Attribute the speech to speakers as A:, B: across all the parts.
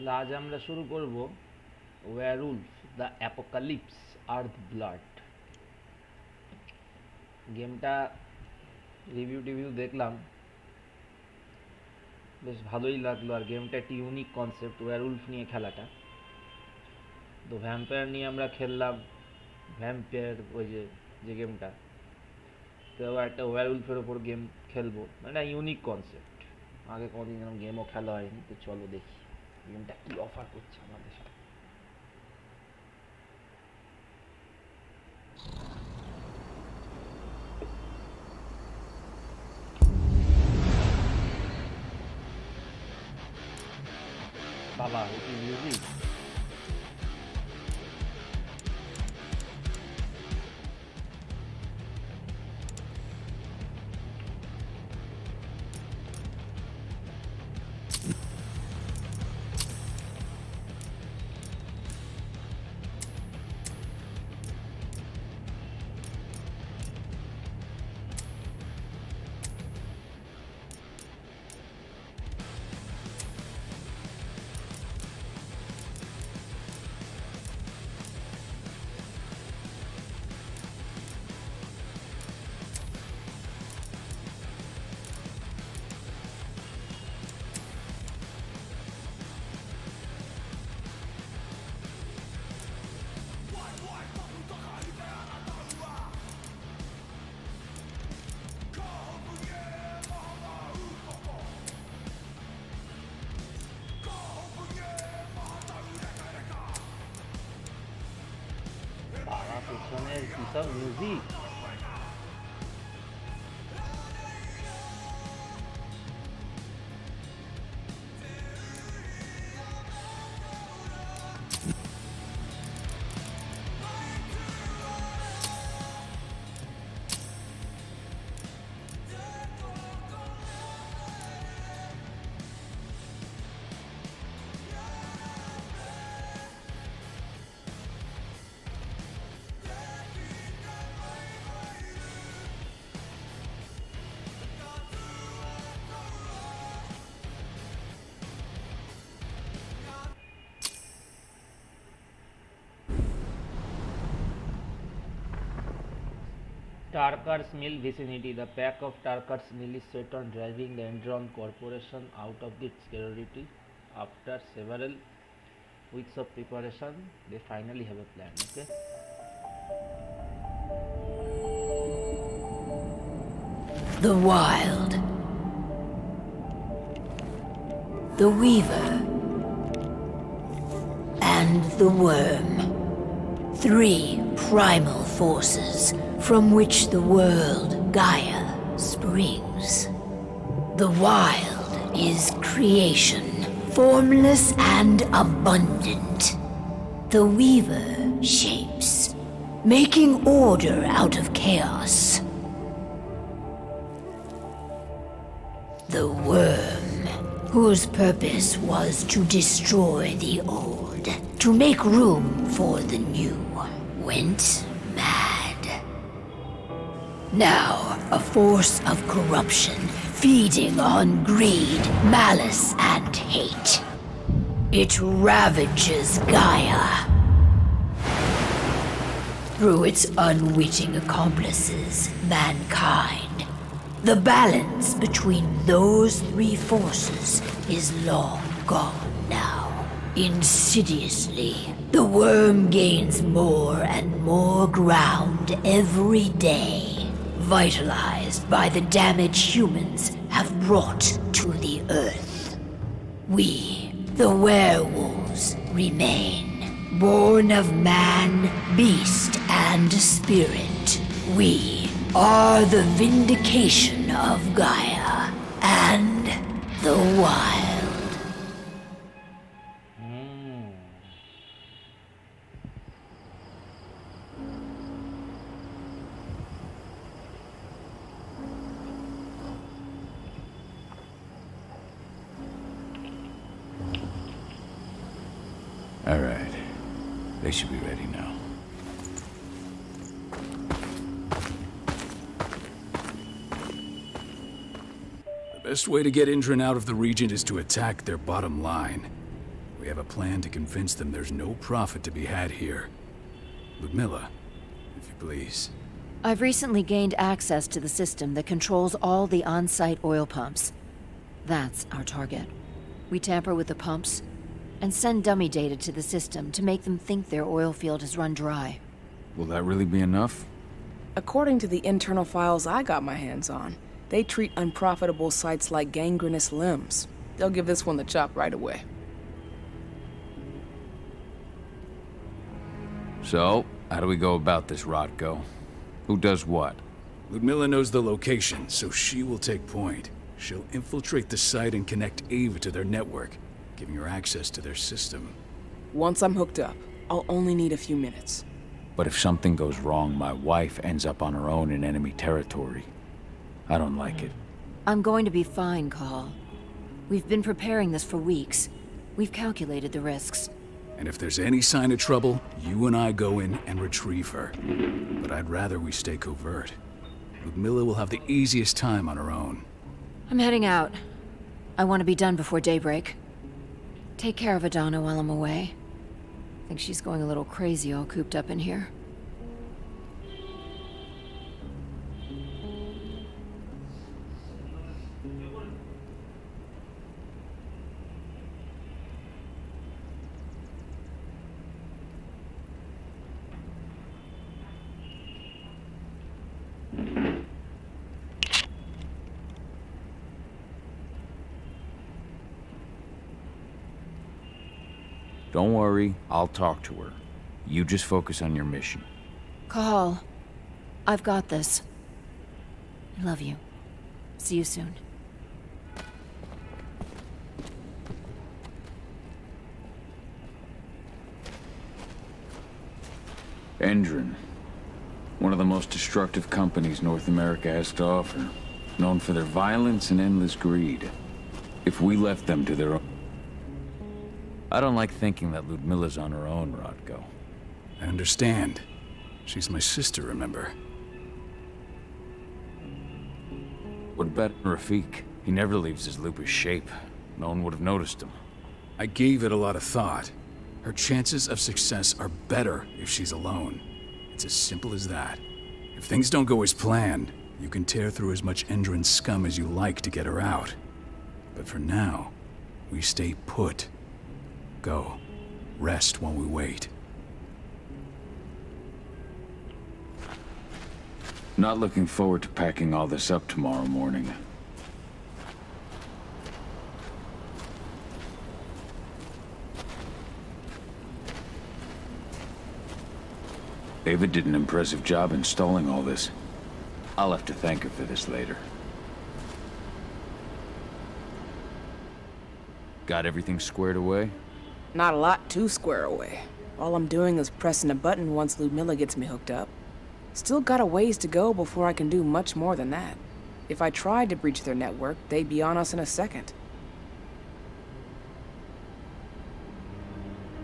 A: তাহলে আজ আমরা শুরু করব ওয়্যারউলফ দ্য অ্যাপোকালিপস আর্থব্লাড। গেমটা রিভিউ দেখলাম, বেশ ভালোই লাগলো। আর গেমটা একটি ইউনিক কনসেপ্ট, ওয়্যারউলফ নিয়ে খেলাটা। তো ভ্যাম্পায়ার নিয়ে আমরা খেললাম, ভ্যাম্পায়ার ওই যে গেমটা, তো একটা ওয়্যারউলফের ওপর গেম খেলবো, মানে ইউনিক কনসেপ্ট। আগে কোনোদিন এরকম গেমও খেলা হয়নি, তো চলো দেখি গেমটা কী অফার করছে আমাদের সাথে। বাবা, এটি মিউজিক! বাবা, পেছনের কি সব music! Tarkar's Mill vicinity. The pack of Tarkar's Mill is set on driving the Endron Corporation out of its territory. After several weeks of preparation, they finally have a plan. Okay.
B: The Wild, the Weaver, and the Worm. Three primal forces from which the world Gaia springs. The Wild is creation, formless and abundant. The Weaver shapes, making order out of chaos. The Worm, whose purpose was to destroy the old, to make room for the new, went mad. Now, a force of corruption, feeding on greed, malice, and hate. It ravages Gaia. Through its unwitting accomplices, mankind. The balance between those three forces is long gone now. Insidiously, the worm gains more and more ground every day, vitalized by the damage humans have brought to the earth. We, the werewolves, remain, born of man, beast, and spirit. We are the vindication of Gaia and the Wild.
C: All right. They should be ready now. The best way to get Indran out of the region is to attack their bottom line. We have a plan to convince them there's no profit to be had here. Ludmilla, if you please.
B: I've recently gained access to the system that controls all the on-site oil pumps. That's our target. We tamper with the pumps and send dummy data to the system to make them think their oil field has run dry.
C: Will that really be enough?
D: According to the internal files I got my hands on, they treat unprofitable sites like gangrenous limbs. They'll give this one the chop right away.
E: So, how do we go about this, Rodko? Who does what?
C: Ludmilla knows the location, so she will take point. She'll infiltrate the site and connect Ava to their network, giving her access to their system.
D: Once I'm hooked up, I'll only need a few minutes.
E: But if something goes wrong, my wife ends up on her own in enemy territory. I don't like it.
B: I'm going to be fine, Call. We've been preparing this for weeks. We've calculated the risks.
C: And if there's any sign of trouble, you and I go in and retrieve her. But I'd rather we stay covert. Ludmilla will have the easiest time on her own.
B: I'm heading out. I want to be done before daybreak. Take care of Adana while I'm away. I think she's going a little crazy all cooped up in here.
E: Don't worry, I'll talk to her. You just focus on your mission.
B: Call. I've got this. I love you. See you soon.
E: Endron. One of the most destructive companies North America has to offer. Known for their violence and endless greed. If we left them to their own... I don't like thinking that Ludmilla's on her own, Rodko.
C: I understand. She's my sister, remember?
E: What about Rafik? He never leaves his lupus shape. No one would have noticed him.
C: I gave it a lot of thought. Her chances of success are better if she's alone. It's as simple as that. If things don't go as planned, you can tear through as much Endron scum as you like to get her out. But for now, we stay put. Go. Rest while we wait.
E: Not looking forward to packing all this up tomorrow morning. David did an impressive job installing all this. I'll have to thank her for this later. Got everything squared away?
D: Not a lot to square away. All I'm doing is pressing a button once Ludmilla gets me hooked up. Still got a ways to go before I can do much more than that. If I tried to breach their network, they'd be on us in a second.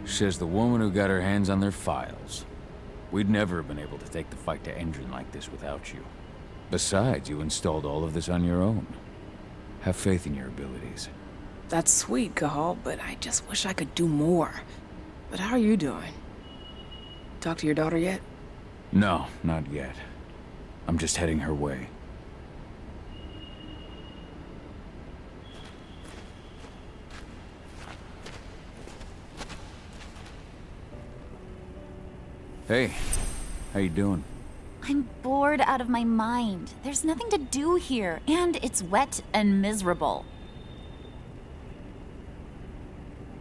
E: Says the woman who got her hands on their files. We'd never have been able to take the fight to Endron like this without you. Besides, you installed all of this on your own. Have faith in your abilities.
D: That's sweet, Cahal, but I just wish I could do more. But how are you doing? Talk to your daughter yet?
E: No, not yet. I'm just heading her way. Hey, how you doing?
F: I'm bored out of my mind. There's nothing to do here, and it's wet and miserable.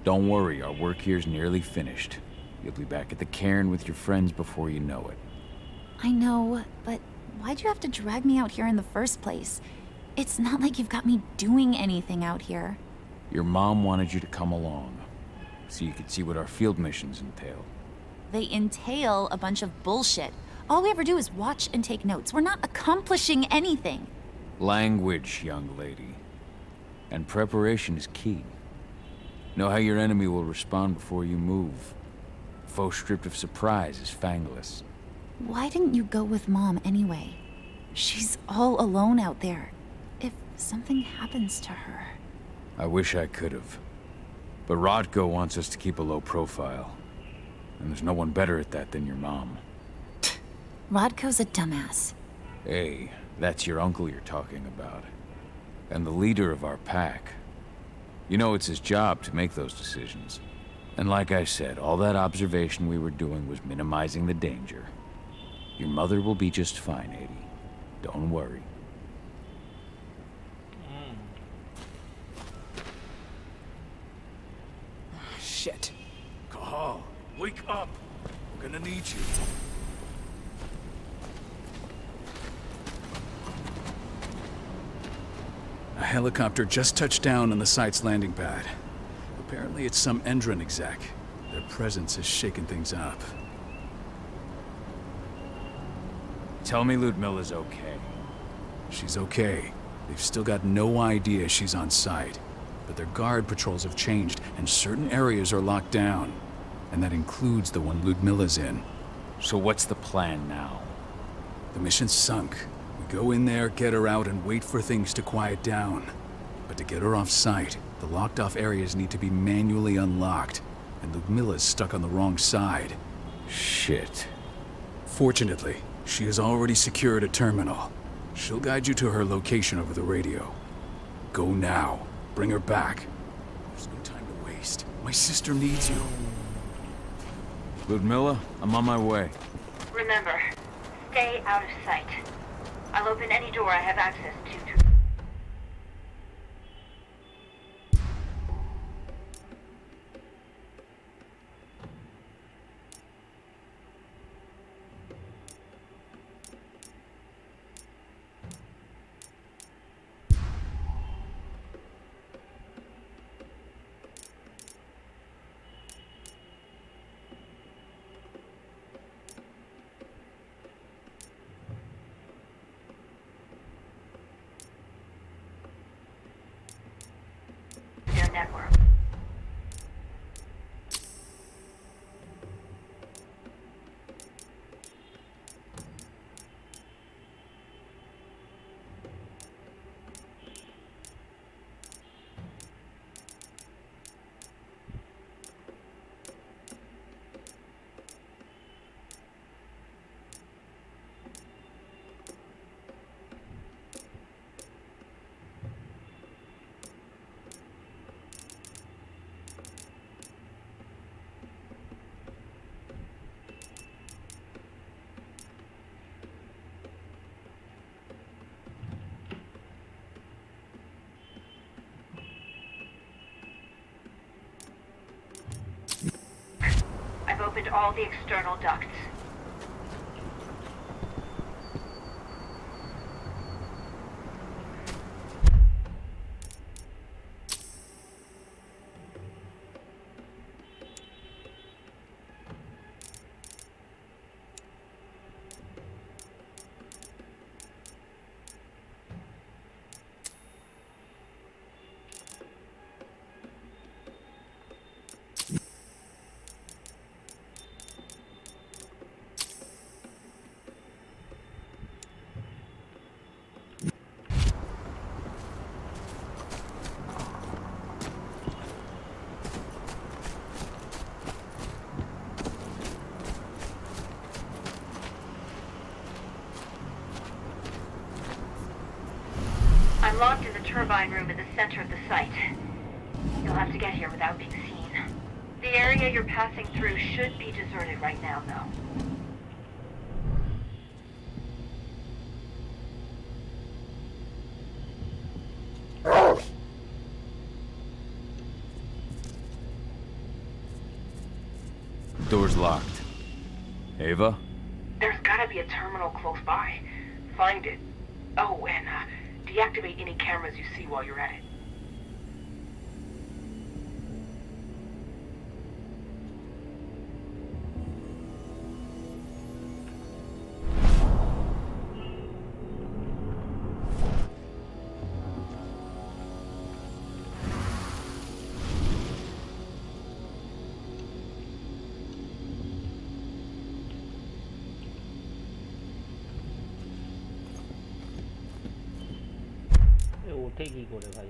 E: Don't worry, our work here's nearly finished. You'll be back at the cairn with your friends before you know it.
F: I know, but why'd you have to drag me out here in the first place? It's not like you've got me doing anything out here.
E: Your mom wanted you to come along, so you could see what our field missions entail.
F: They entail a bunch of bullshit. All we ever do is watch and take notes. We're not accomplishing anything.
E: Language, young lady. And preparation is key. Know how your enemy will respond before you move. Foe stripped of surprise is fangless.
F: Why didn't you go with Mom anyway? She's all alone out there. If something happens to her...
E: I wish I could have. But Rodko wants us to keep a low profile. And there's no one better at that than your mom.
F: Rodko's a dumbass.
E: Hey, that's your uncle you're talking about. And the leader of our pack. You know, it's his job to make those decisions. And like I said, all that observation we were doing was minimizing the danger. Your mother will be just fine, Eddie. Don't worry.
D: Shit.
C: Cahal, wake up! We're gonna need you. A helicopter just touched down on the site's landing pad. Apparently it's some Endron exec. Their presence has shaken things up.
E: Tell me Ludmilla's okay.
C: She's okay. They've still got no idea she's on site. But their guard patrols have changed, and certain areas are locked down. And that includes the one Ludmilla's in.
E: So what's the plan now?
C: The mission's sunk. We go in there, get her out, and wait for things to quiet down. But to get her off site, the locked-off areas need to be manually unlocked. And Ludmilla's stuck on the wrong side.
E: Shit.
C: Fortunately, she has already secured a terminal. She'll guide you to her location over the radio. Go now. Bring her back. There's no time to waste. My sister needs you.
E: Ludmilla, I'm on my way.
B: Remember, stay out of sight. I'll open any door I have access to. Their network. I've opened all the external ducts. I'm locked in the turbine room in the center of the site. You'll have to get here without being seen. The area you're passing through should be deserted right now, though.
E: Door's locked. Ava?
D: There's gotta be a terminal close by. Find it. Oh, and deactivate any cameras you see while you're at it.
A: ওঠে কি করে ভাই?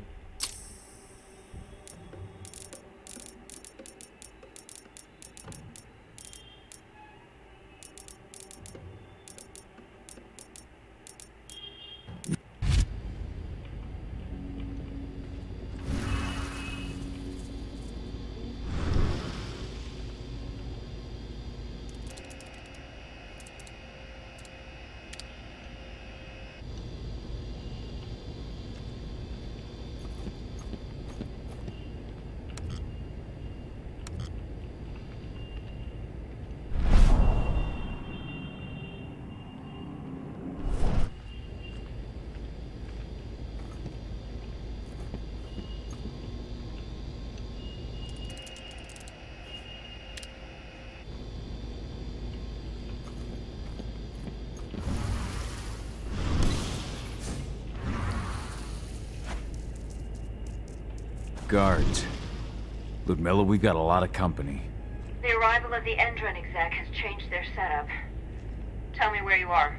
E: Guards. Ludmilla, we got a lot of company.
B: The arrival of the Endron exec has changed their setup. Tell me where you are.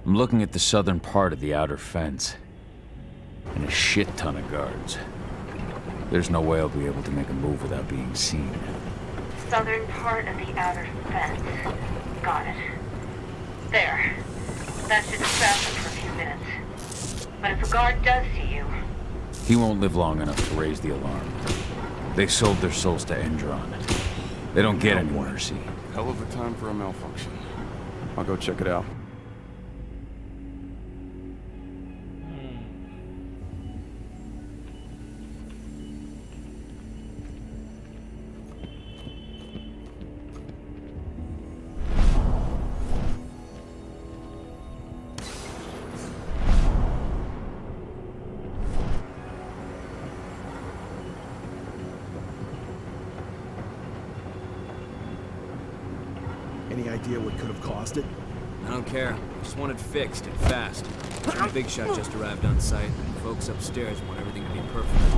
E: I'm looking at the southern part of the outer fence. And a shit ton of guards. There's no way I'll be able to make a move without being seen.
B: Southern part of the outer fence. Got it. There. That should distract them for a few minutes. But if a guard does see you...
E: He won't live long enough to raise the alarm. They sold their souls to Endron. They don't get any mercy.
G: Hell of a time for a malfunction. I'll go check it out.
H: Any idea what could have caused it?
I: I don't care. Just want it fixed and fast. Some big shot just arrived on site. Folks upstairs want everything to be perfect.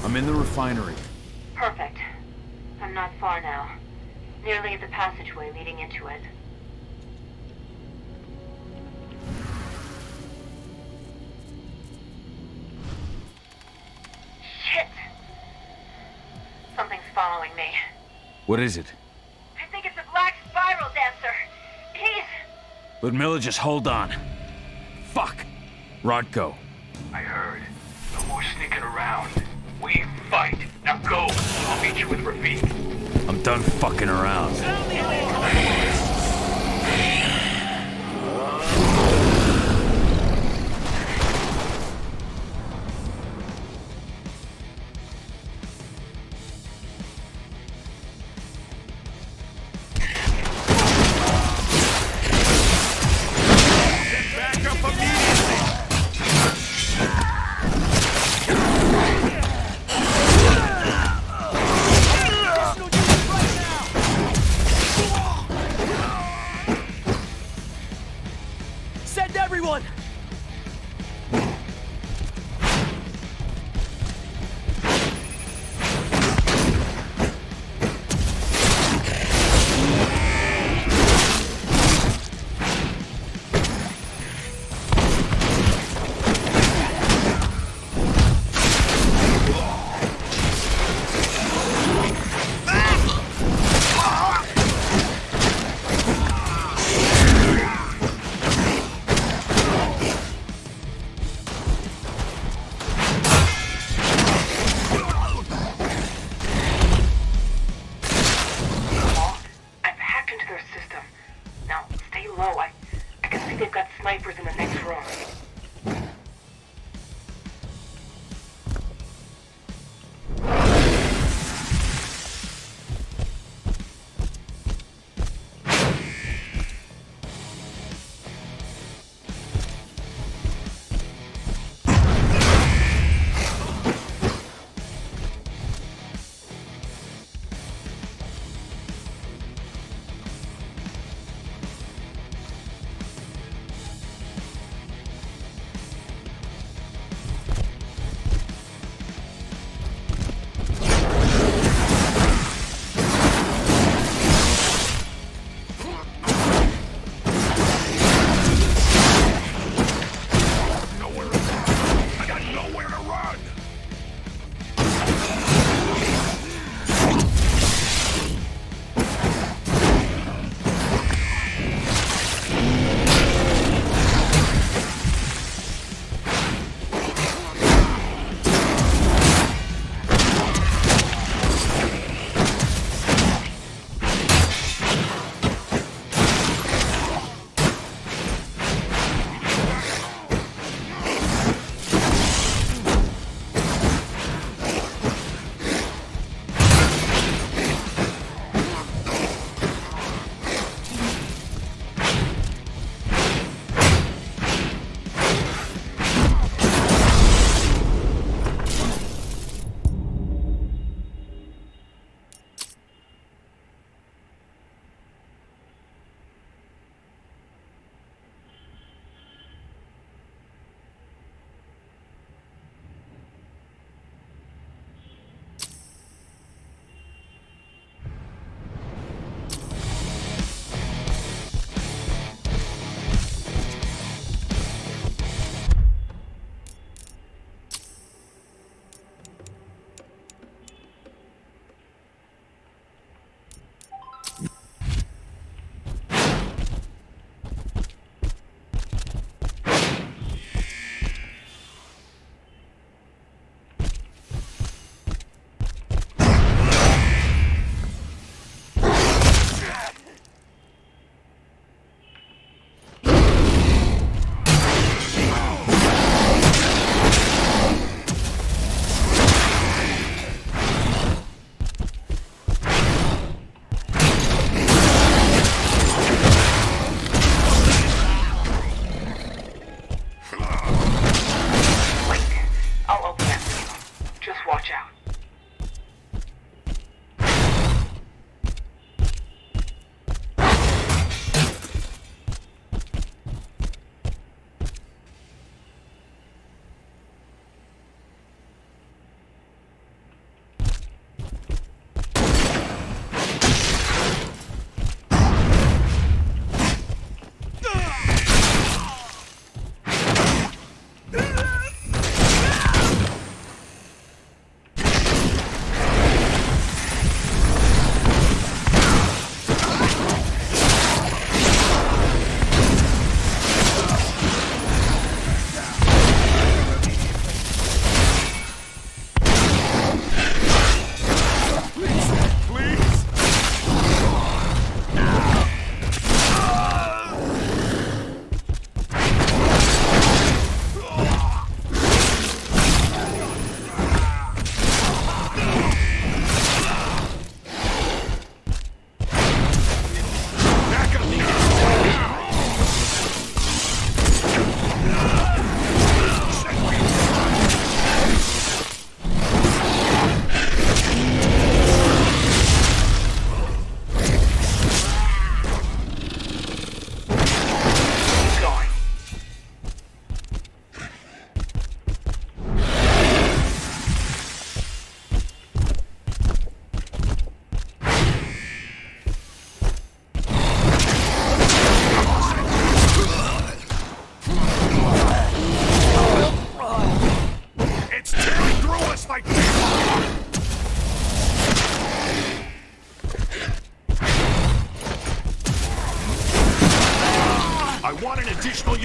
E: I'm in the refinery.
B: Perfect. I'm not far now. Nearly at the passageway leading into it. Shit! Something's following me.
E: What is it?
B: I think it's a black spiral dancer. He's...
E: Ludmilla, just hold on. Fuck. Rodko.
J: I heard. No more sneaking around. We fight. Now go. I'll meet you with Rafik.
E: I'm done fucking around.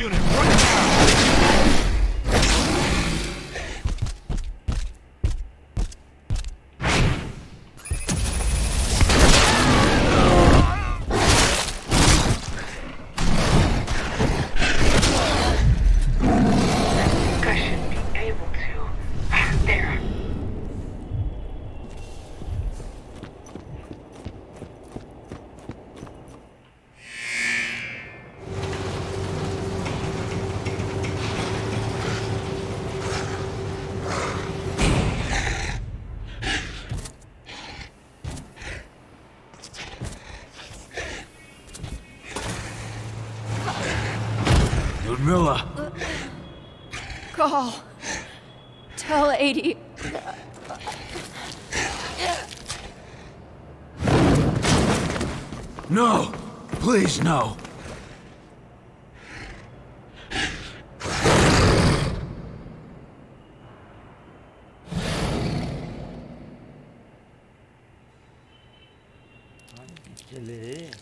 J: unit right now!
K: I should be able to. There.
J: Ludmilla!
B: Call. Tell 80.
J: No! Please, no!
A: चले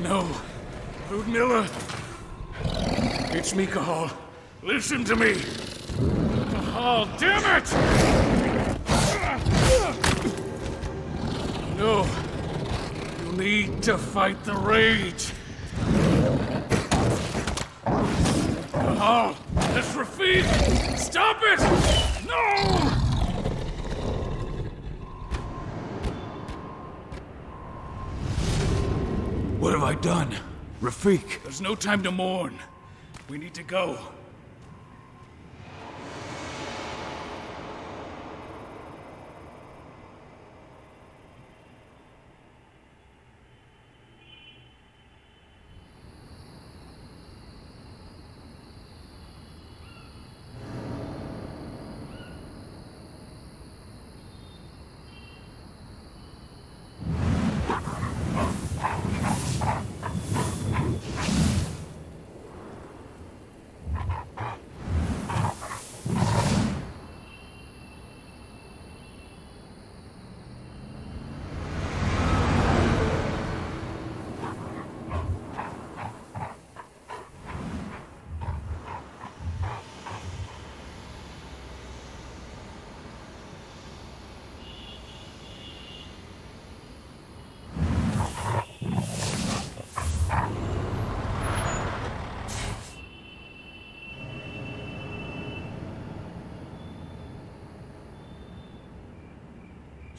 J: No. Ludmilla. It's me, Cahal. Listen to me. Cahal, damn it! No. You need to fight the rage. Cahal, that's Rafid! Stop it! No! What have I done? Rafik. There's no time to mourn. We need to go.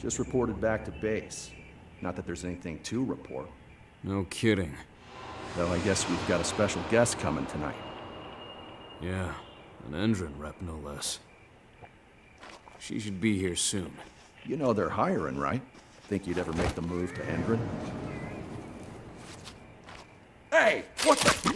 H: Just reported back to base. Not that there's anything to report.
I: No kidding.
H: Though I guess we've got a special guest coming tonight.
I: Yeah, an Endron rep no less. She should be here soon.
H: You know they're hiring, right? Think you'd ever make the move to Endron? Hey! What the...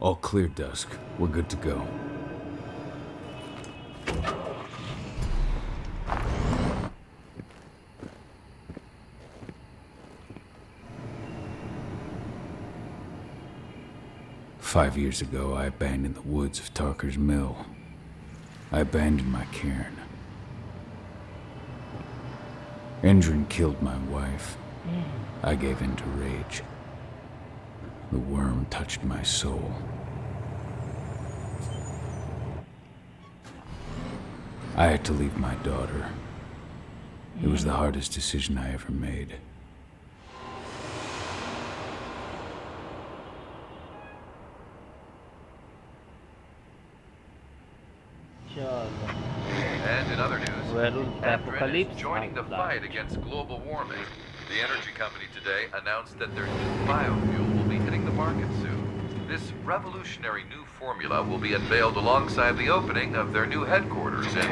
C: All clear, Dusk. We're good to go. "5 years ago, I abandoned the woods of Tarker's Mill. I abandoned my cairn. Endrin killed my wife. I gave in to rage. The worm touched my soul. I had to leave my daughter. It was the hardest decision I ever made.
L: And in other news,
A: Werewolf
L: Endrin
A: Apocalypse
L: is joining the fight against global warming. The energy company today announced that their new biofuel will be hitting the market soon. This revolutionary new formula will be unveiled alongside the opening of their new headquarters in...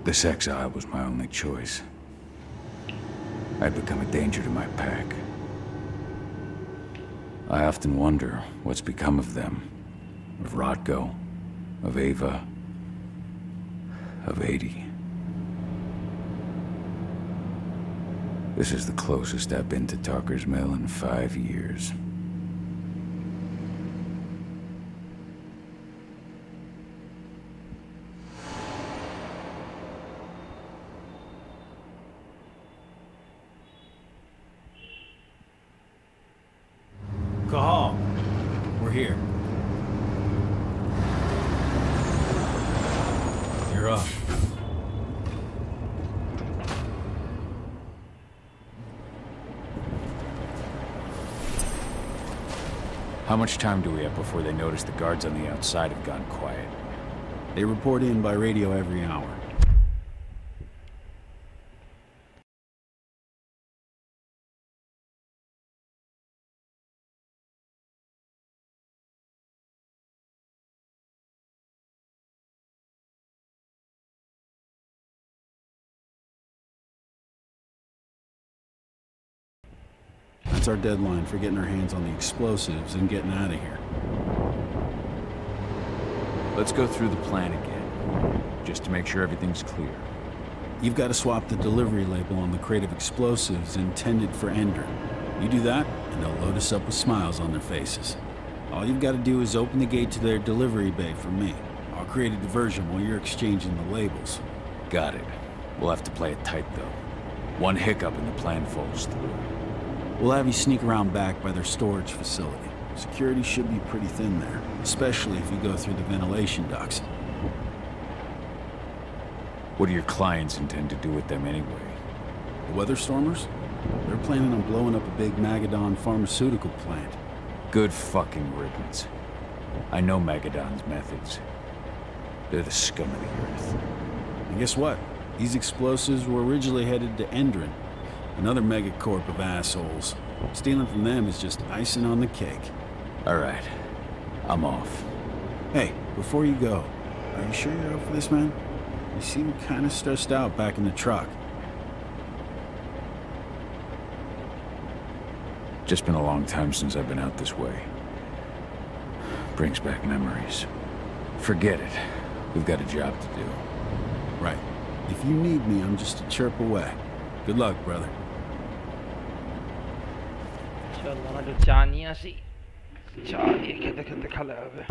C: This exile was my only choice. I'd become a danger to my pack. I often wonder what's become of them. Of Rotko, of Ava, of 80. This is the closest I've been to Tarker's Mill in 5 years.
I: Cahal, we're here. You're up.
C: How much time do we have before they notice the guards on the outside have gone quiet?
H: They report in by radio every hour. That's our deadline for getting our hands on the explosives and getting out of here.
C: Let's go through the plan again, just to make sure everything's clear.
H: You've got to swap the delivery label on the crate of explosives intended for Endrin. You do that, and they'll load us up with smiles on their faces. All you've got to do is open the gate to their delivery bay for me. I'll create a diversion while you're exchanging the labels.
C: Got it. We'll have to play it tight, though. One hiccup and the plan falls through.
H: We'll have you sneak around back by their storage facility. Security should be pretty thin there, especially if you go through the ventilation ducts.
C: What do your clients intend to do with them anyway?
H: The Weatherstormers? They're planning on blowing up a big Magadon pharmaceutical plant.
C: Good fucking riddance. I know Magadon's methods. They're the scum of the earth.
H: And guess what? These explosives were originally headed to Endrin, another megacorp of assholes. Stealing from them is just icing on the cake.
C: All right. I'm off.
H: Hey, before you go, are you sure you're up for this, man? You seem kind of stressed out back in the truck.
C: Just been a long time since I've been out this way. Brings back memories. Forget it. We've got a job to do.
H: Right. If you need me, I'm just a chirp away. Good luck, brother.
A: চলো আমরা একটু চা নিয়ে আসি চা দিয়ে খেতে খেতে খেলা হবে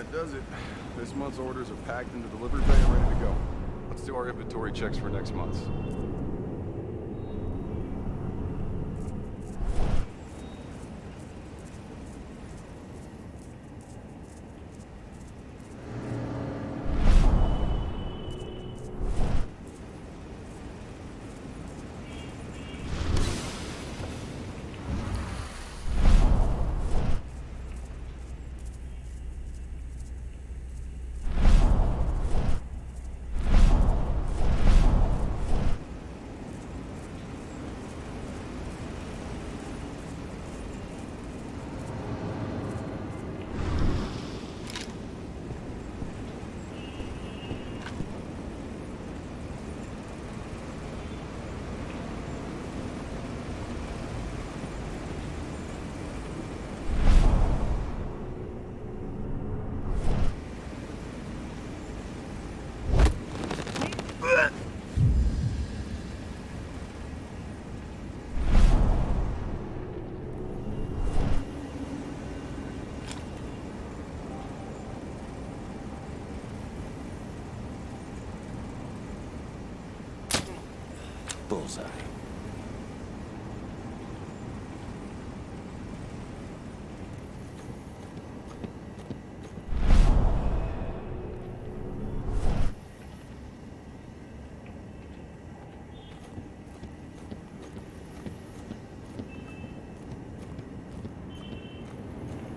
G: That does it. This month's orders are packed into delivery bay and ready to go. Let's do our inventory checks for next month's.
E: Bullseye.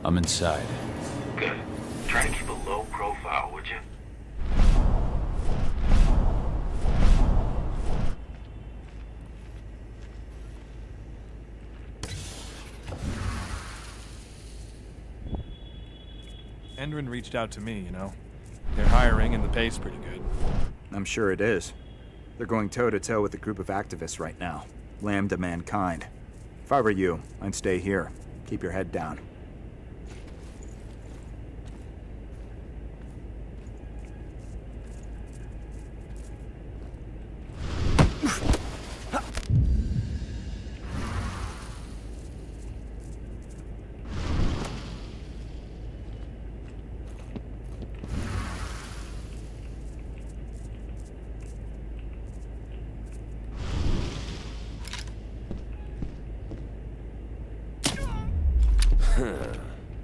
E: I'm inside.
J: Good. Try to keep a low profile, would you?
M: Endrin reached out to me, you know. They're hiring and the pay's pretty good.
N: I'm sure it is. They're going toe-to-toe with a group of activists right now. Lambda mankind. If I were you, I'd stay here. Keep your head down.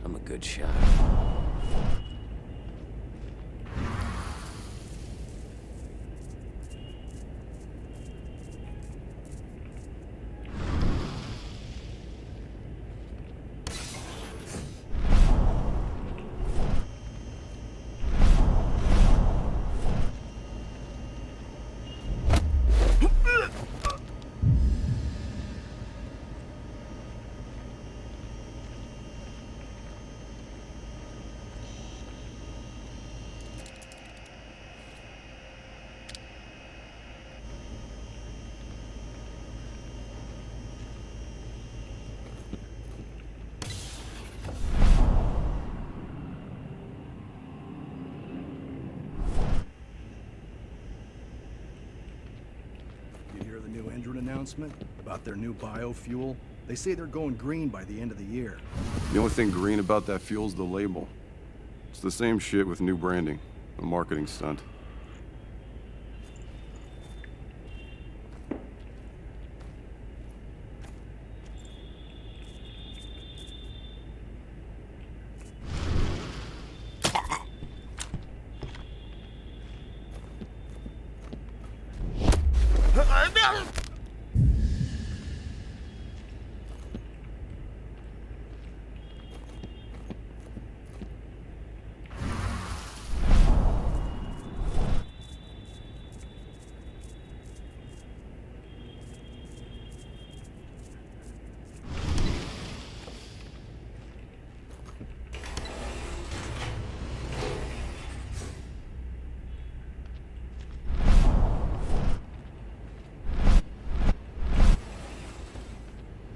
E: I'm a good shot.
O: New Endrin announcement about their new biofuel. They say they're going green by the end of the year.
G: The only thing green about that fuel's the label. It's the same shit with new branding. A marketing stunt.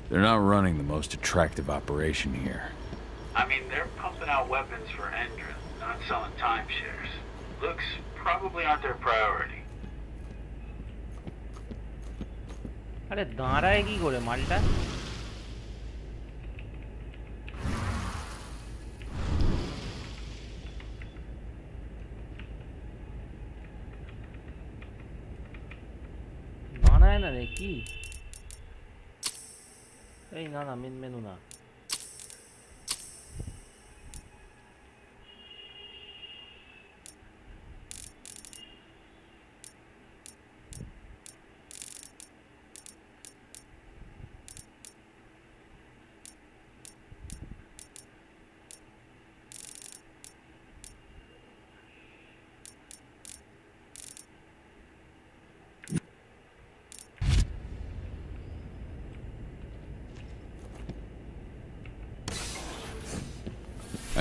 E: They're not running the most attractive operation here.
J: I mean, they're pumping out weapons for Endrin, not selling timeshares. Looks probably aren't their priority.
A: আরে দাঁড়ায় কি করে মালটা? দেখায় না রে কি এই না মেন মেনু না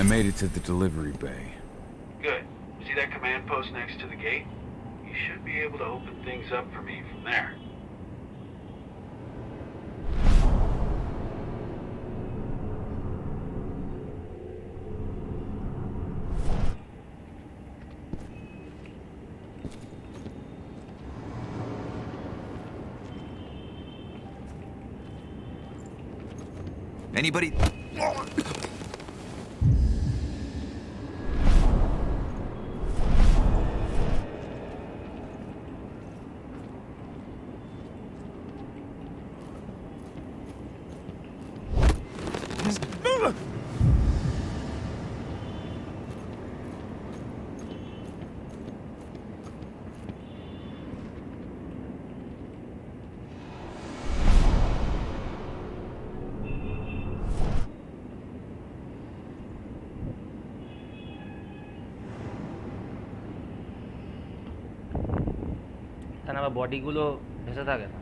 E: I made it to the delivery bay.
J: Good. See that command post next to the gate? You should be able to open things up for me from there.
N: Anybody?
A: এখানে আবার বডিগুলো ভেসে থাকে না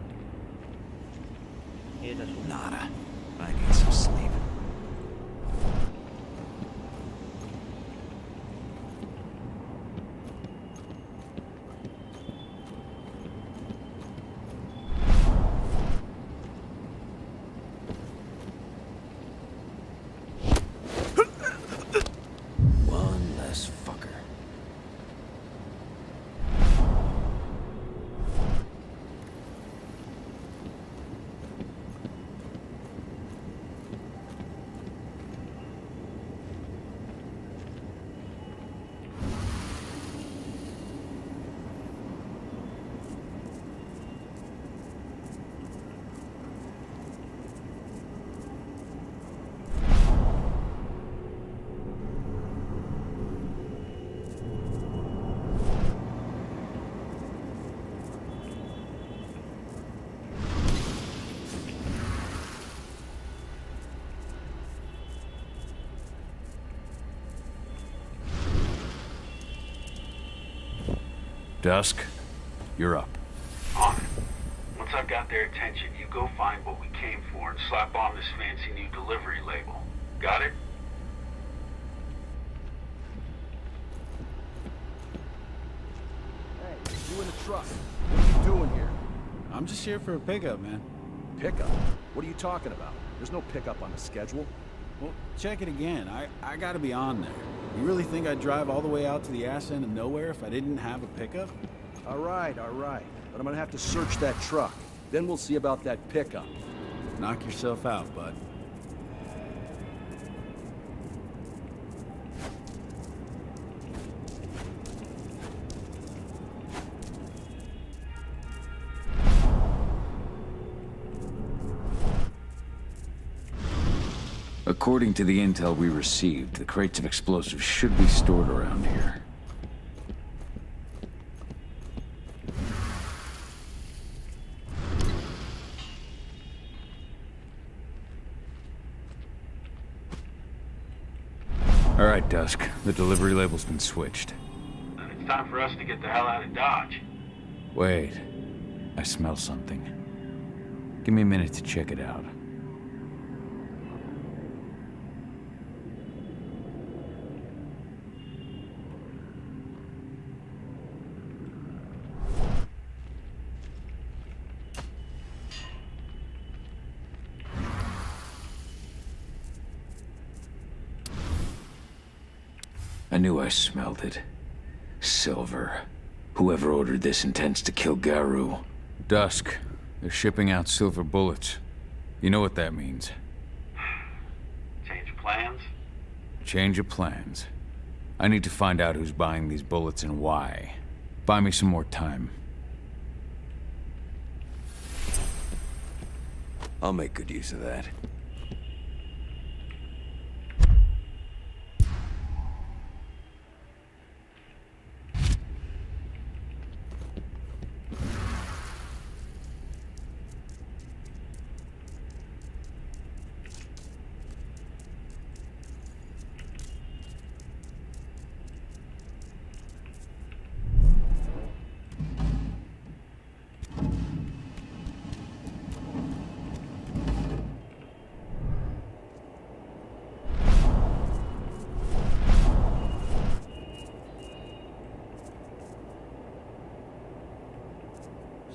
A: এটা শুনে
N: Nada. I need some sleep.
I: One less fucker.
E: Dusk, you're up.
J: On it. Once I've got their attention, you go find what we came for and slap on this fancy new delivery label. Got it?
O: Hey, you in the truck. What are you doing here?
H: I'm just here for a pickup, man.
O: Pickup? What are you talking about? There's no pickup on the schedule.
H: Well, check it again. I gotta be on there. You really think I'd drive all the way out to the ass end of nowhere if I didn't have a pickup?
O: All right. But I'm gonna have to search that truck. Then we'll see about that pickup.
H: Knock yourself out, bud.
E: According to the intel we received, the crates of explosives should be stored around here. All right, Dusk. The delivery label's been switched.
J: Then it's time for us to get the hell out of Dodge.
E: Wait. I smell something. Give me a minute to check it out. I knew I smelled it. Silver. Whoever ordered this intends to kill Garu. Dusk. They're shipping out silver bullets. You know what that means.
J: Change of plans?
E: Change of plans. I need to find out who's buying these bullets and why. Buy me some more time.
P: I'll make good use of that.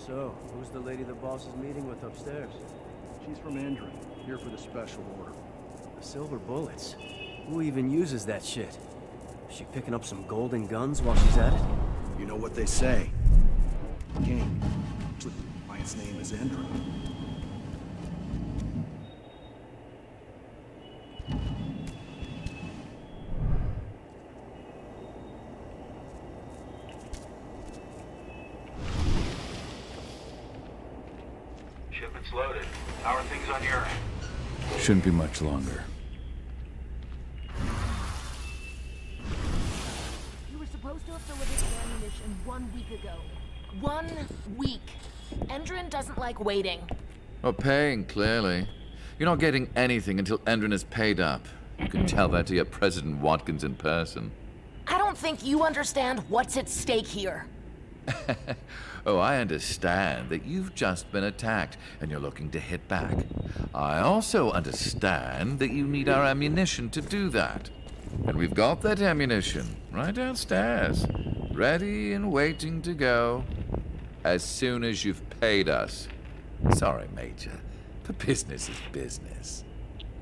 Q: So, who's the lady the boss is meeting with upstairs?
O: She's from Endron, here for the special order.
Q: The silver bullets? Who even uses that shit? Is she picking up some golden guns while she's at it?
O: You know what they say. King. Why its name is Endron.
J: Shipment's loaded. How are things on your end?
E: Shouldn't be much longer.
R: You were supposed to have delivered the ammunition 1 week ago. 1 week. Endron doesn't like waiting.
L: Well, paying, clearly. You're not getting anything until Endron is paid up. You can tell that to your President Watkins in person.
R: I don't think you understand what's at stake here.
L: Oh, I understand that you've just been attacked and you're looking to hit back. I also understand that you need our ammunition to do that. And we've got that ammunition right downstairs, ready and waiting to go as soon as you've paid us. Sorry, Major, but business is business.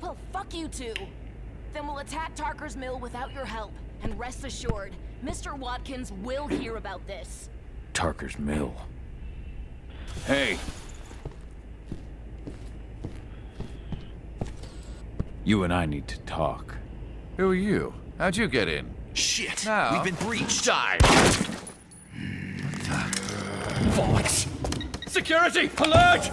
R: Well, fuck you two. Then we'll attack Tarker's mill without your help. And rest assured, Mr. Watkins will hear about this.
E: Tarker's mill. Hey! You and I need to talk.
L: Who are you? How'd you get in?
P: Shit!
L: Now,
P: We've been breached!
L: Die!
P: Bollocks! Security! Alert!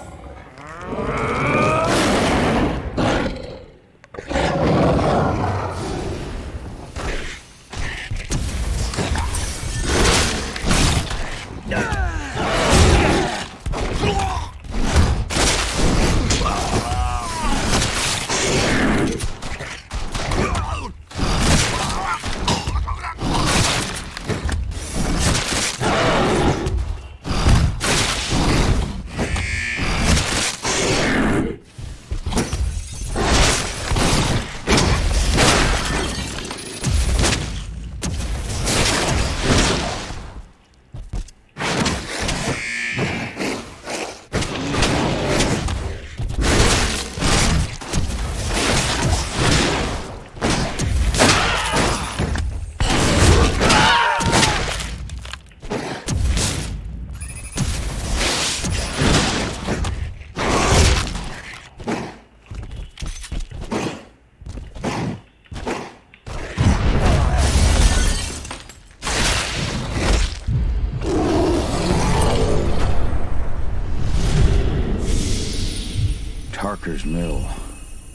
E: Tarker's mill.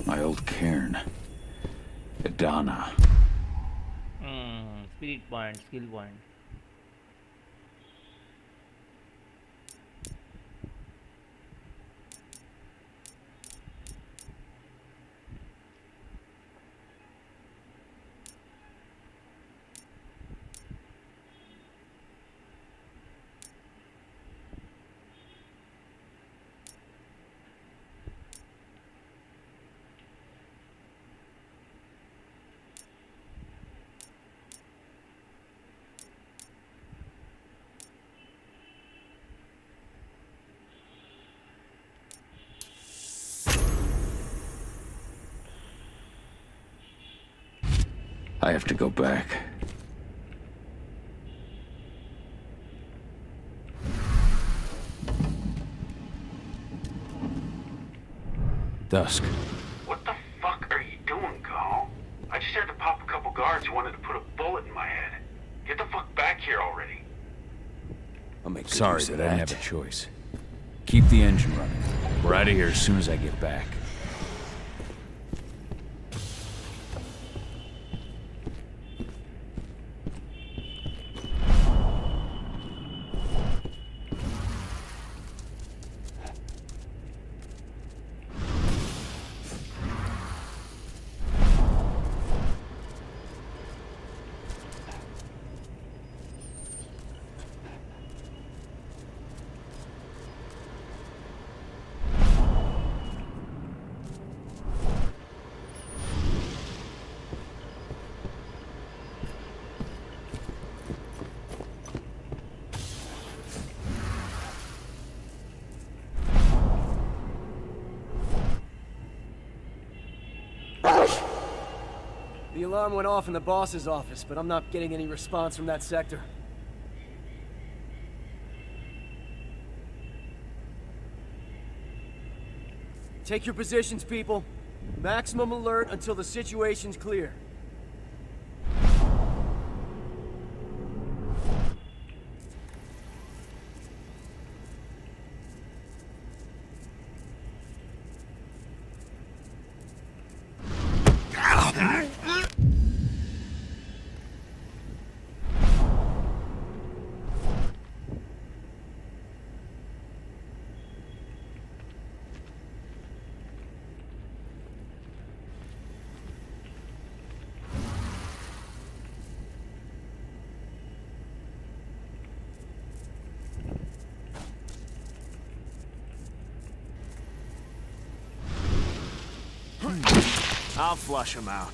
E: My old cairn. Adana.
A: Spirit point, skill point.
E: I have to go back. Dusk.
J: What the fuck are you doing, Call? I just had to pop a couple guards who wanted to put a bullet in my head. Get the fuck back here already.
P: I'll make good
E: Sorry,
P: use of
E: but I didn't
P: that.
E: have a choice.
C: Keep the engine running. We're out of here as soon as I get back.
Q: The alarm went off in the boss's office, but I'm not getting any response from that sector. Take your positions, people. Maximum alert until the situation's clear.
I: I'll flush him out.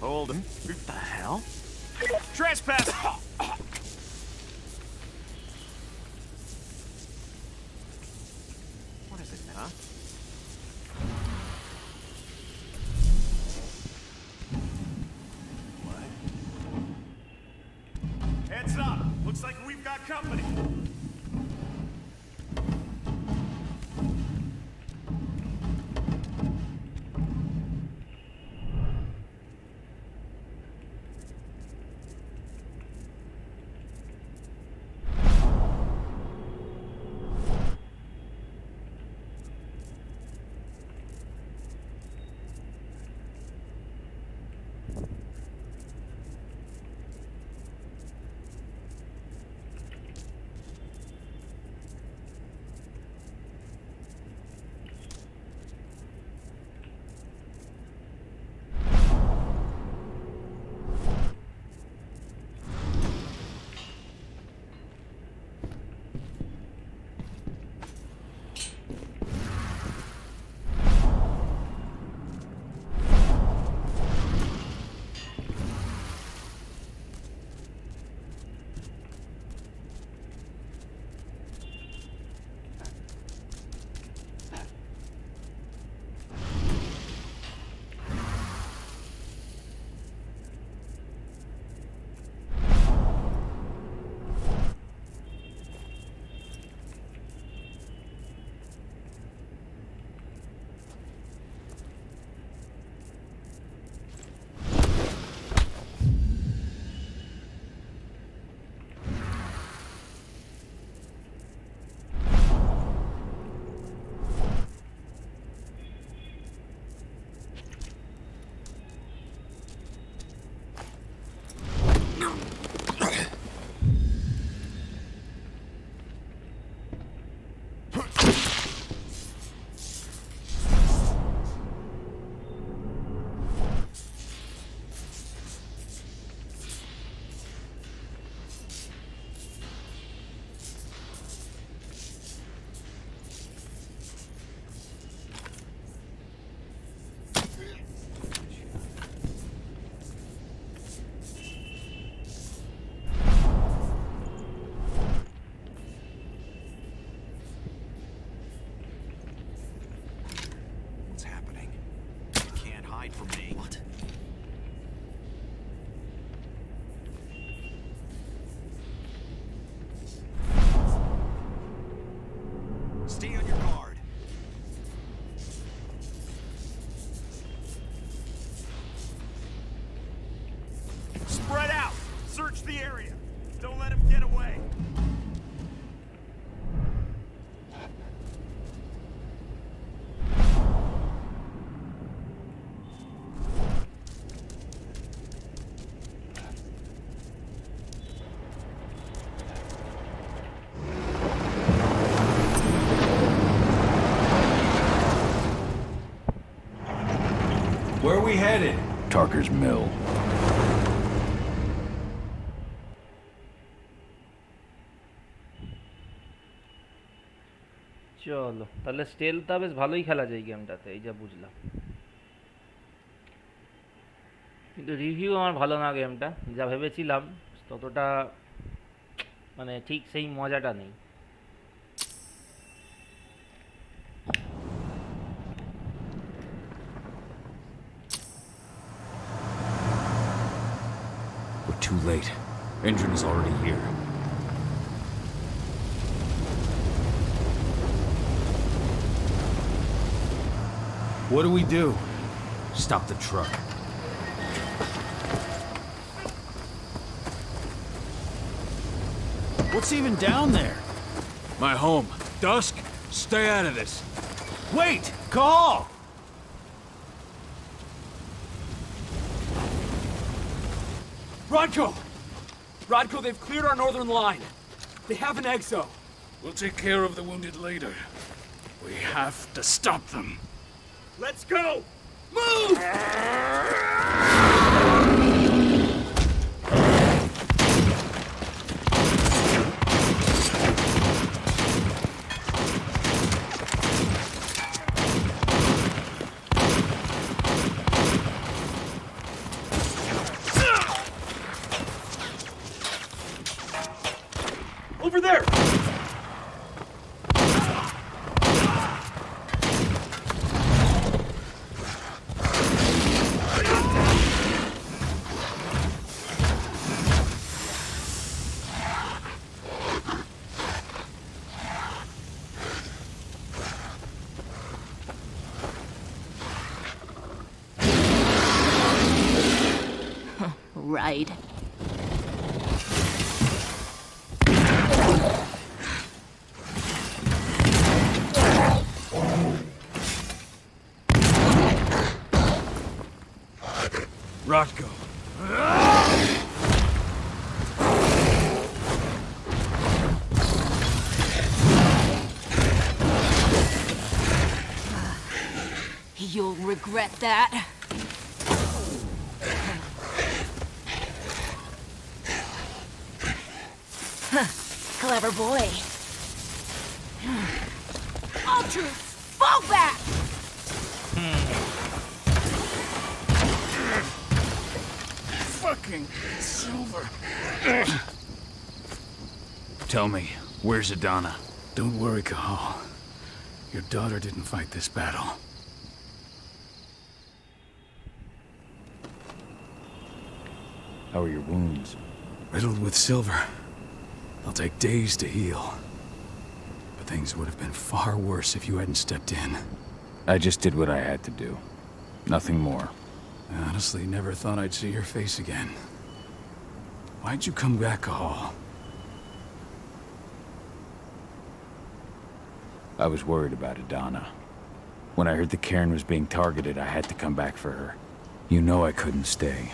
I: Hold him. What the hell? Trespass! What is it, huh?
S: Heads up! Looks like we've got company.
P: From me. What? Stay on your guard.
S: Spread out! Search the area! Don't let him get away!
P: Where are we headed?
C: Tarker's Mill.
A: চলো তাহলে স্টেলটা বেশ ভালোই খেলা যায় গেমটাতে, এই যা বুঝলাম। কিন্তু রিভিউ আমার ভালো না গেমটা, যা ভেবেছিলাম ততটা মানে ঠিক সেই মজাটা নেই।
C: We're too late. Engine is already here.
H: What do we do?
C: Stop the truck.
H: What's even down there?
C: My home. Dusk, stay out of this.
H: Wait! Call!
P: Rodko! Rodko, they've cleared our northern line. They have an exo.
C: We'll take care of the wounded later. We have to stop them.
S: Let's go! Move!
P: Over there!
M: Rotko.
R: You'll regret that. Clever boy. All troops, fall back!
C: Fucking Silver. Tell me, where's Adana? Don't worry, Cahal. Your daughter didn't fight this battle.
E: How are your wounds?
C: Riddled with silver. They'll take days to heal. But things would have been far worse if you hadn't stepped in.
E: I just did what I had to do. Nothing more.
C: I honestly never thought I'd see your face again. Why'd you come back, Cahal?
E: I was worried about Adana. When I heard the cairn was being targeted, I had to come back for her. You know I couldn't stay.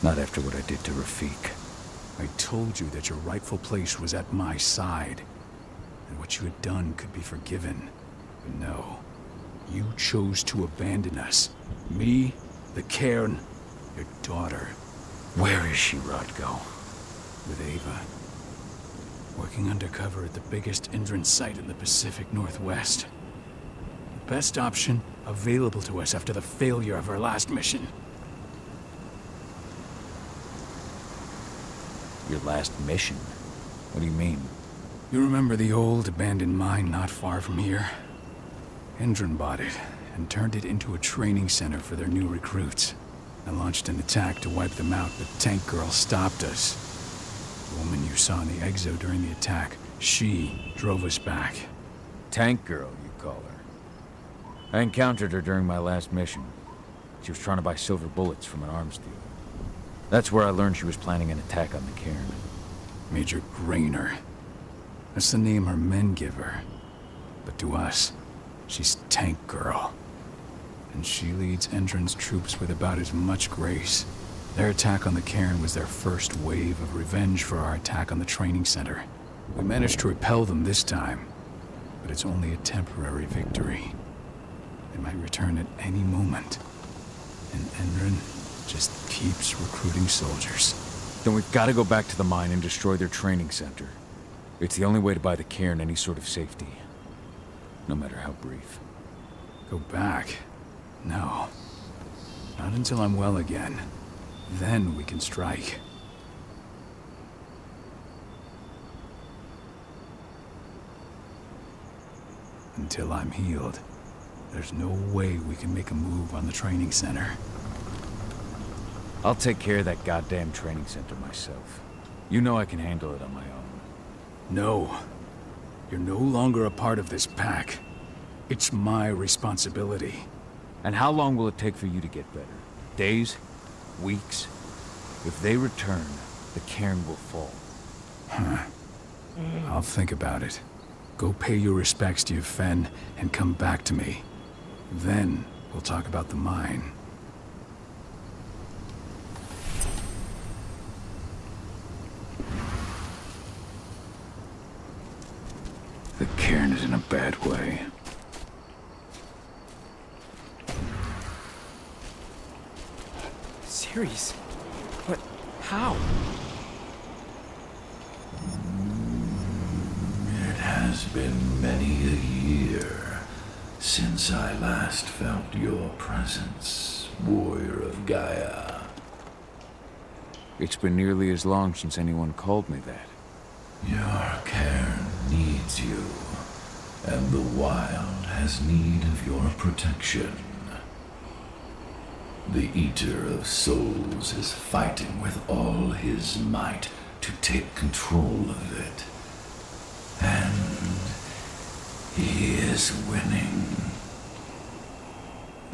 E: Not after what I did to Rafik.
C: I told you that your rightful place was at my side. And what you had done could be forgiven. But no. You chose to abandon us. Me, the cairn, your daughter.
E: Where is she, Rotko?
C: With Ava. Working undercover at the biggest Indran site in the Pacific Northwest. The best option available to us after the failure of our last mission.
E: Your last mission? What do you mean?
C: You remember the old abandoned mine not far from here? Indran bought it and turned it into a training center for their new recruits. I launched an attack to wipe them out, but Tank Girl stopped us. The woman you saw in the exo during the attack, she drove us back.
E: Tank Girl, you call her. I encountered her during my last mission. She was trying to buy silver bullets from an arms dealer. That's where I learned she was planning an attack on the cairn.
C: Major Grainer. That's the name her men give her. But to us, she's Tank Girl. And she leads Endron's troops with about as much grace. Their attack on the cairn was their first wave of revenge for our attack on the training center. We managed to repel them this time, but it's only a temporary victory. They might return at any moment. And Endron just keeps recruiting soldiers.
E: Then we've got to go back to the mine and destroy their training center. It's the only way to buy the cairn any sort of safety. No matter how brief.
C: Go back? No. Not until I'm well again. Then we can strike. Until I'm healed, there's no way we can make a move on the training center.
E: I'll take care of that goddamn training center myself. You know I can handle it on my own.
C: No. You're no longer a part of this pack. It's my responsibility.
E: And how long will it take for you to get better? Days? Weeks? If they return, the cairn will fall.
C: Huh. I'll think about it. Go pay your respects to your Fen and come back to me. Then we'll talk about the mine.
E: The cairn is in a bad way.
P: Series? But how?
T: It has been many a year since I last felt your presence, warrior of Gaia.
E: It's been nearly as long since anyone called me that.
T: Your cairn needs you, and the wild has need of your protection. The Eater of Souls is fighting with all his might to take control of it. And he is winning.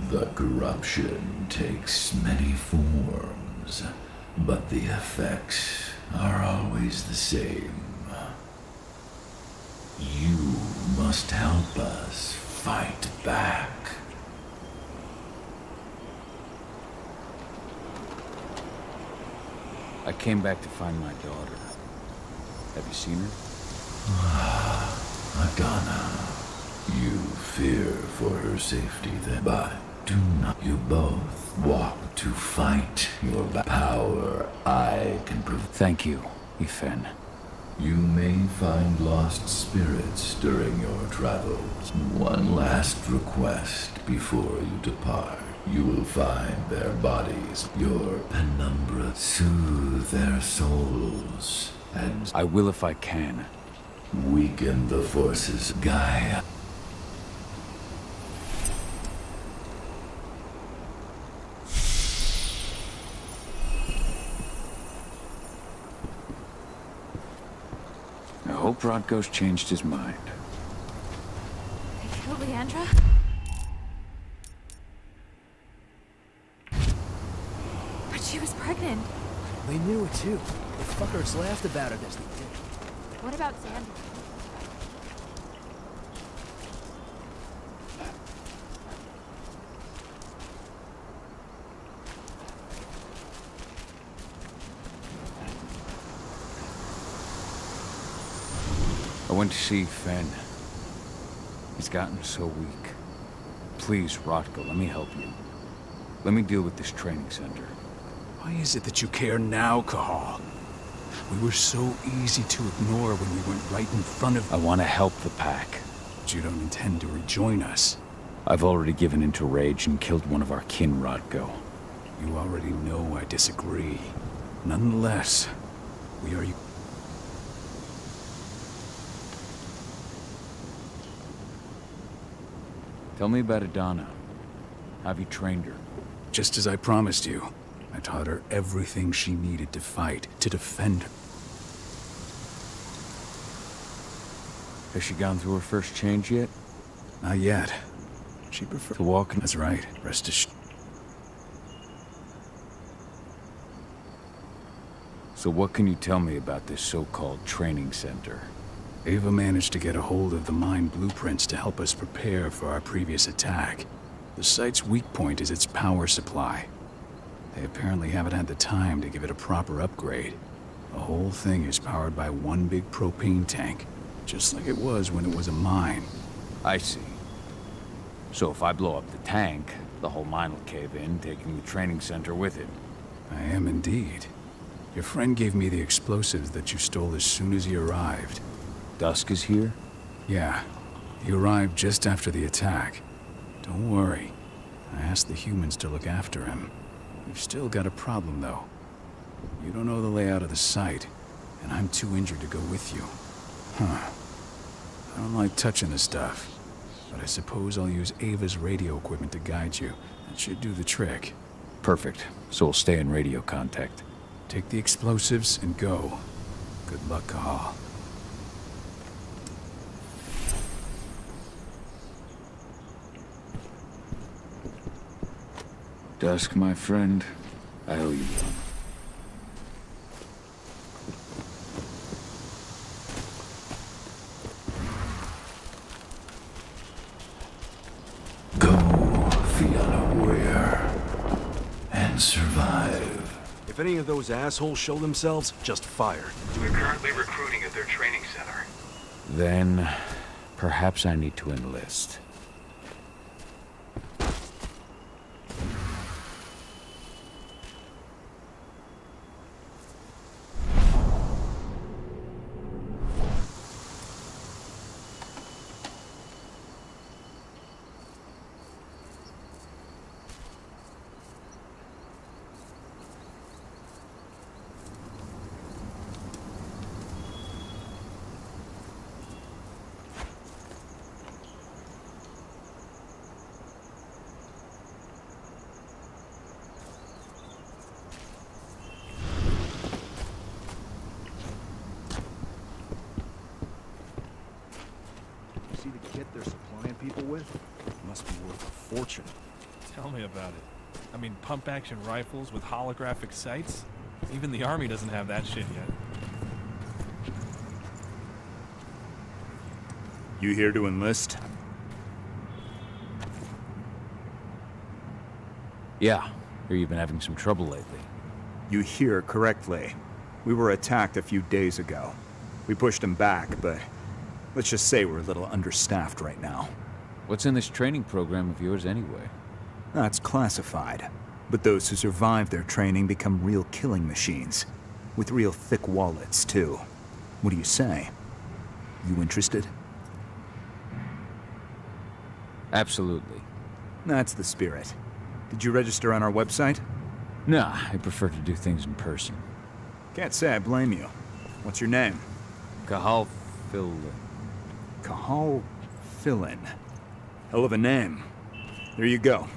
T: The corruption takes many forms, but the effects are always the same. You must help us fight back.
E: I came back to find my daughter. Have you seen her?
T: Madonna, you fear for her safety then, but do not. You both walk to fight your power. I can prove.
E: Thank you, Ifen.
T: You may find lost spirits during your travels. One last request before you depart. You will find their bodies. Your Penumbra soothe their souls. And
E: I will if I can.
T: Weaken the forces of Gaia.
E: I hope Rodko's changed his mind.
F: They killed Leandra? But she was pregnant.
Q: They knew it too. The fuckers laughed about it as they did.
F: What about Xander?
E: I went to see Fen. He's gotten so weak. Please, Rodko, let me help you. Let me deal with this training center.
C: Why is it that you care now, Cahal? We were so easy to ignore when we went right in front of...
E: I want to help the pack.
C: But you don't intend to rejoin us.
E: I've already given in to rage and killed one of our kin, Rodko.
C: You already know I disagree. Nonetheless, we are...
E: Tell me about Adana. Have you trained her?
C: Just as I promised you. I taught her everything she needed to fight, to defend her.
E: Has she gone through her first change yet?
C: Not yet. She prefers...
E: To walk?
C: That's right. Rest assured.
E: So what can you tell me about this so-called training center?
C: Ava managed to get a hold of the mine blueprints to help us prepare for our previous attack. The site's weak point is its power supply. They apparently haven't had the time to give it a proper upgrade. The whole thing is powered by one big propane tank, just like it was when it was a mine.
E: I see. So if I blow up the tank, the whole mine will cave in, taking the training center with it.
C: I am indeed. Your friend gave me the explosives that you stole as soon as he arrived.
E: Dusk is here?
C: Yeah. He arrived just after the attack. Don't worry. I asked the humans to look after him. We've still got a problem, though. You don't know the layout of the site, and I'm too injured to go with you. Huh. I don't like touching the stuff, but I suppose I'll use Ava's radio equipment to guide you. That should do the trick.
E: Perfect. So we'll stay in radio contact.
C: Take the explosives and go. Good luck, Cahal.
E: Dusk, my friend, I owe you one.
T: Go, Fianna Warrior, and survive.
O: If any of those assholes show themselves, just fire.
J: We're currently recruiting at their training center.
E: Then, perhaps I need to enlist.
O: See the kit they're supplying people with? Must be worth a fortune.
M: Tell me about it. I mean, pump-action rifles with holographic sights? Even the army doesn't have that shit yet.
N: You here to enlist?
E: Yeah. Hear you've been having some trouble lately.
N: You hear correctly. We were attacked a few days ago. We pushed them back, but let's just say we're a little understaffed right now.
E: What's in this training program of yours anyway?
N: That's classified. But those who survive their training become real killing machines. With real thick wallets, too. What do you say? You interested?
E: Absolutely.
N: That's the spirit. Did you register on our website?
E: Nah, I prefer to do things in person.
N: Can't say I blame you. What's your name?
E: Cahal Phil.
N: Cahal Philin. Hell of a name. There you go.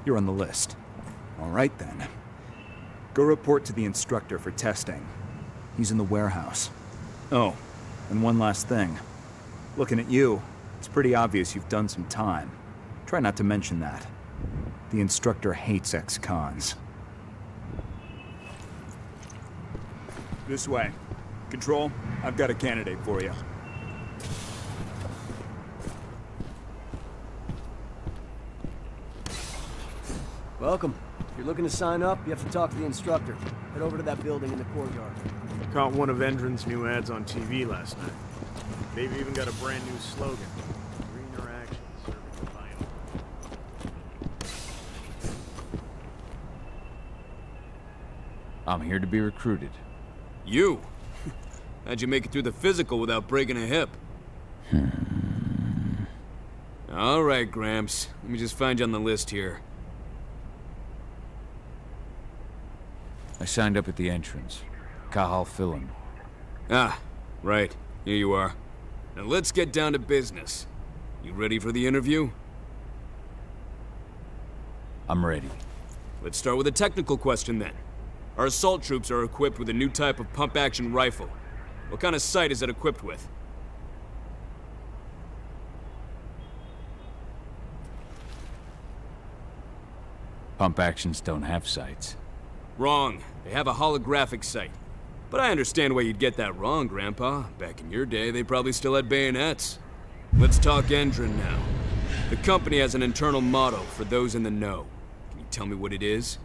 N: You're on the list. All right, then. Go report to the instructor for testing. He's in the warehouse. Oh, and one last thing. Looking at you, it's pretty obvious you've done some time. Try not to mention that. The instructor hates ex-cons. This way. Control, I've got a candidate for you.
Q: Welcome. If you're looking to sign up, you have to talk to the instructor. Head over to that building in the courtyard.
M: Caught one of Endron's new ads on TV last night. They've even got a brand new slogan. Greener action, serving the vinyl.
E: I'm here to be recruited.
I: You? How'd you make it through the physical without breaking a hip? All right, Gramps. Let me just find you on the list here.
E: I signed up at the entrance. Cahal Philin.
I: Ah, right. Here you are. Now let's get down to business. You ready for the interview?
E: I'm ready.
I: Let's start with a technical question then. Our assault troops are equipped with a new type of pump-action rifle. What kind of sight is it equipped with?
E: Pump actions don't have sights.
I: Wrong. They have a holographic sight. But I understand why you'd get that wrong, Grandpa. Back in your day, they probably still had bayonets. Let's talk Endron now. The company has an internal motto for those in the know. Can you tell me what it is?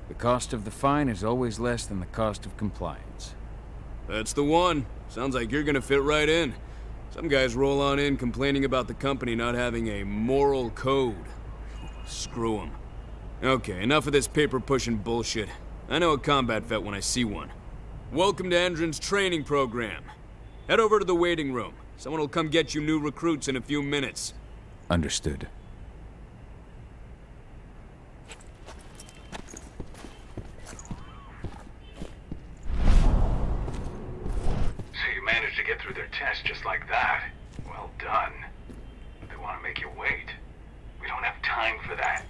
E: The cost of the fine is always less than the cost of compliance.
I: That's the one. Sounds like you're gonna fit right in. Some guys roll on in complaining about the company not having a moral code. Screw 'em. Okay, enough of this paper-pushing bullshit. I know a combat vet when I see one. Welcome to Endron's training program. Head over to the waiting room. Someone will come get you new recruits in a few minutes.
E: Understood.
J: So you managed to get through their test just like that. Well done. But they want to make you wait. We don't have time for that.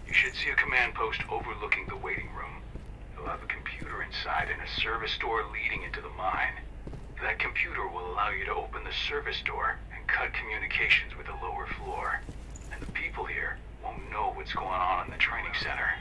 J: You should see a command post overlooking the waiting room. It'll have a computer inside and a service door leading into the mine. That computer will allow you to open the service door and cut communications with the lower floor. And the people here won't know what's going on in the training center.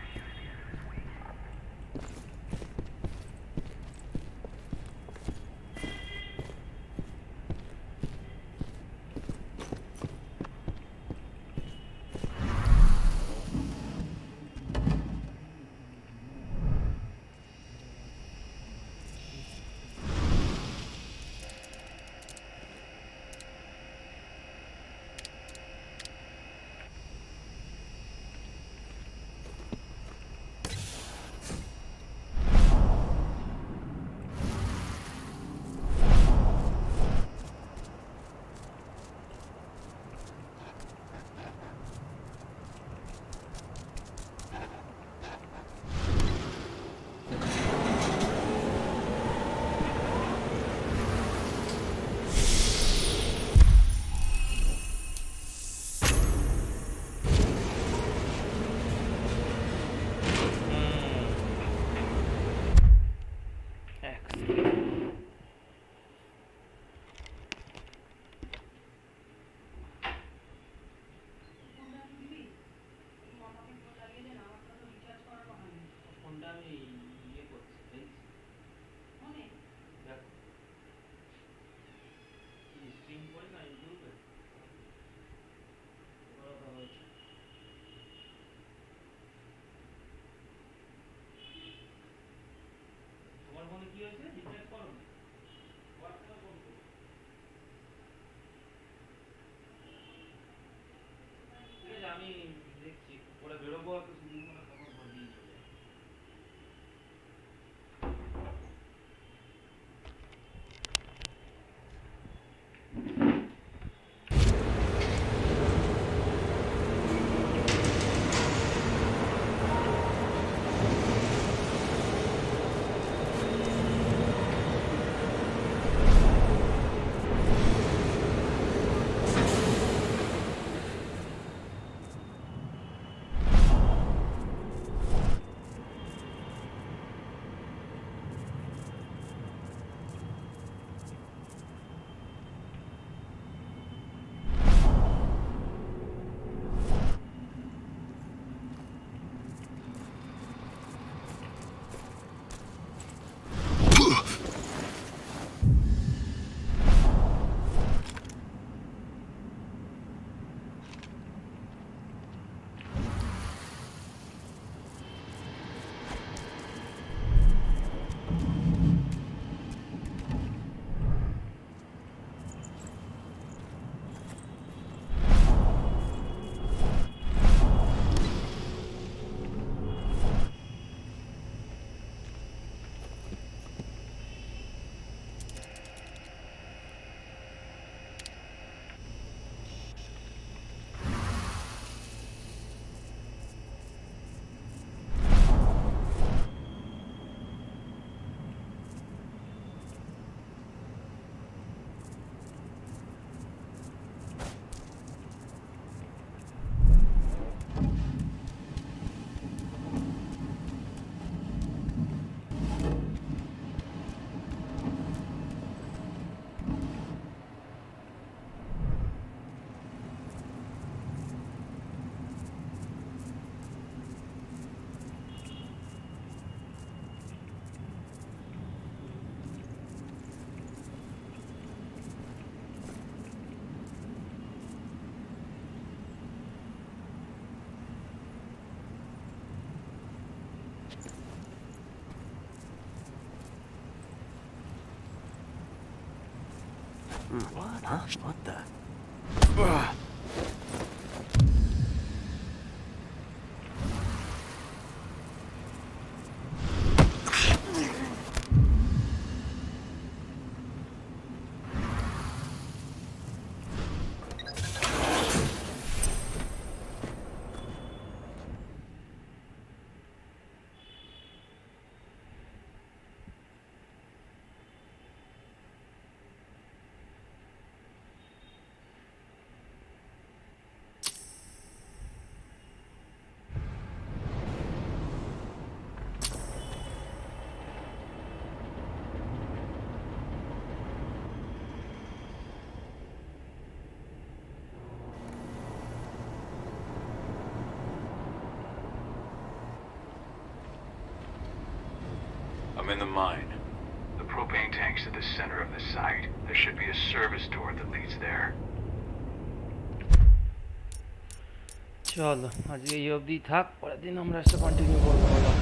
Q: What? Huh? What the?
E: I'm in the mine.
J: The propane tank's at the center of the site. There should be a service door that leads there.
A: চলো আজকে এই অবধি থাক, পরের দিন আমরা continue করবো।